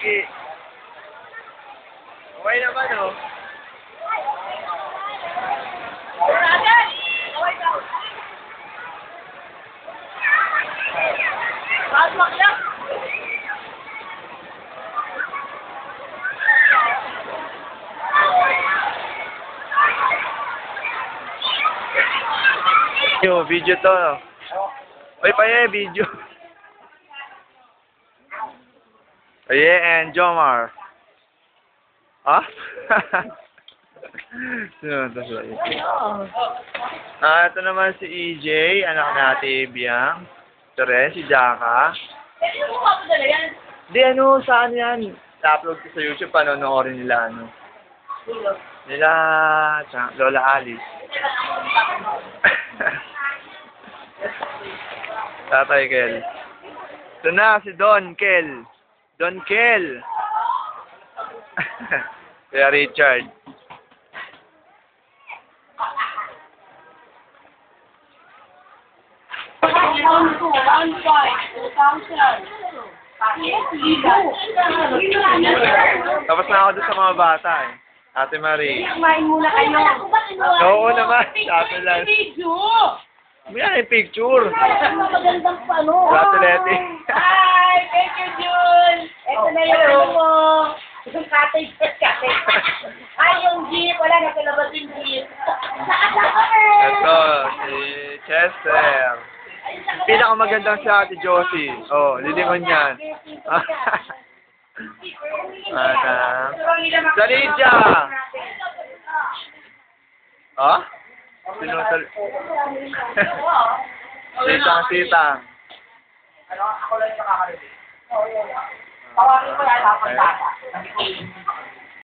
Sige. Okay naman, oh. Yo, video to. Oy, paye, video. Paye and Jomar. Ah? Sino to siya? Ito naman si EJ, anak natin Biang. Ito rin, si Jaka. Di, ano, saan yan? I-upload ko sa YouTube, panonoorin nila, ano. Nila, Lola Alice. Tatay Kel. Ito na, si Don Kel. Don Kel. Kaya Richard. Tapos na ako doon sa mga bata eh. Ate Marie. Kumain muna kayo. Oo naman. Ate Lan. May ay picture. Magandang ano. Ate Leti. Hi! Thank you, Jun! Ito na yung ano mo. Yung cottage. Ay, yung jeep. Wala na kalabas yung jeep. Ito, si Chester. Pinakamagandang si Ate Josie. Oh, lilingon yan. Salidja! Oh? Sino Sitang. Ako lang yung nakakarinig. Tawagin ko yan, dapat bata.